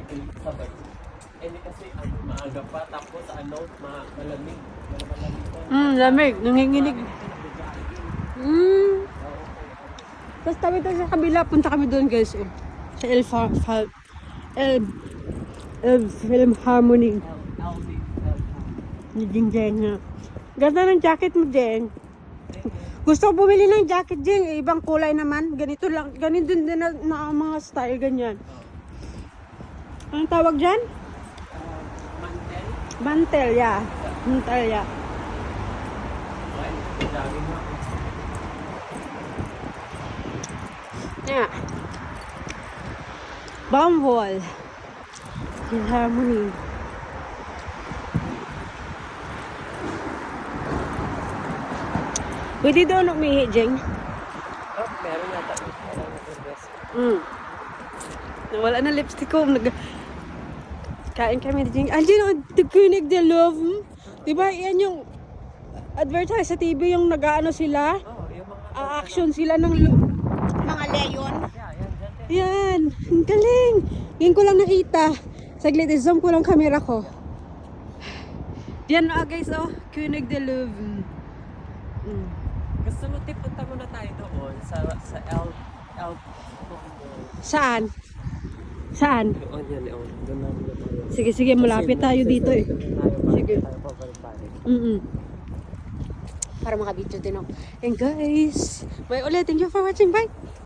kami sabay. Hindi kasi maaga pa, tapos malamig. Lamig. Nanginginig. Tapos tabi tayo sa kabila. Punta kami doon guys. Oh. Sa Film Harmony. Ni Jing Jeng. Ganda ng jacket mo, Jeng. Gusto ko bumili ng jacket, Jeng. Ibang kulay naman. Ganito lang. Ganito din na mga style. Ganyan. Anong tawag dyan? Mantel. Mantel, yeah. Mantel, yeah. Yeah. Bumhole. Film Harmony. Pwede doon umihi, Jeng. Meron yata. Nawala na lipstick ko. Kain kami ni Jeng. Andiyan, König de Love. Diba, yan yung advertise sa TV yung nag-ano sila. Yung Action sila ng mga leon. Yan. Ang galing. Ngayon ko lang nakita. Saglit, zoom ko lang camera ko. Yan guys, König de Love. Gusto mo punta muna tayo doon sa El Saan? Saan? Doon yan, doon namin na tayo. Sige, malapit tayo dito eh. Sige. Tayo pabalik-balik. Para makabidyo din ako. And guys, bye ulit. Thank you for watching. Bye!